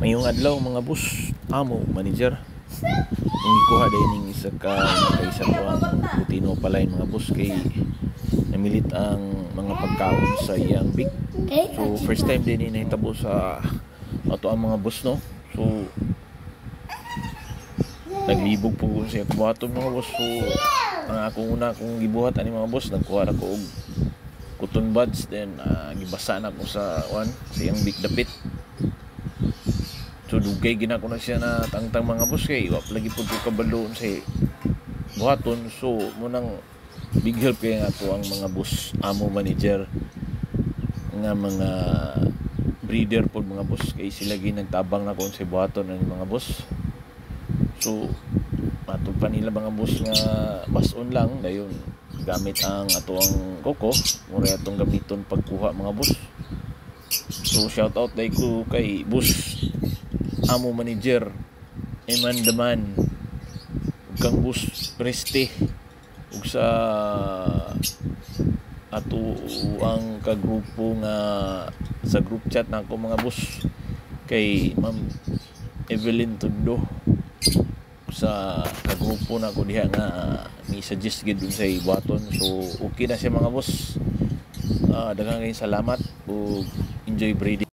Mayong adlaw mga boss, amo manager. Ang ikuha din isa ka isa ko ang Butino palay mga boss kay namilit ang mga pagkaon sa iyang big. So first time din ni nahitabo sa ato ang mga boss no. So naglibog po siya kuwaton mga boss. So ang akong una kong gibuhat ani mga boss, nagkuha ako og cotton buds, then gibasa na ko sa iyang big dapit. So dugay ginako na siya na tangtang mga boss kay wa lagi pud ko kabalo sa buhaton. So munang big help kay ato ang mga boss amo manager nga mga breeder pud mga boss kay sila ginagtabang na kon sa buhaton ng mga boss. So ato pa nila mga boss nga bason lang dayon gamit ang ato ang koko mura atong gamiton pagkuha mga boss. So shout out day ko kay boss amo manager Eman Daman ug kang boss Preste ug sa ato ang kagrupo nga sa group chat nako mga boss kay Ma'am Evelyn Tondo sa kagrupo nako diha nga ni suggest gid sa ibaton. So okay na siya mga boss. Daghang salamat ug enjoy breeding.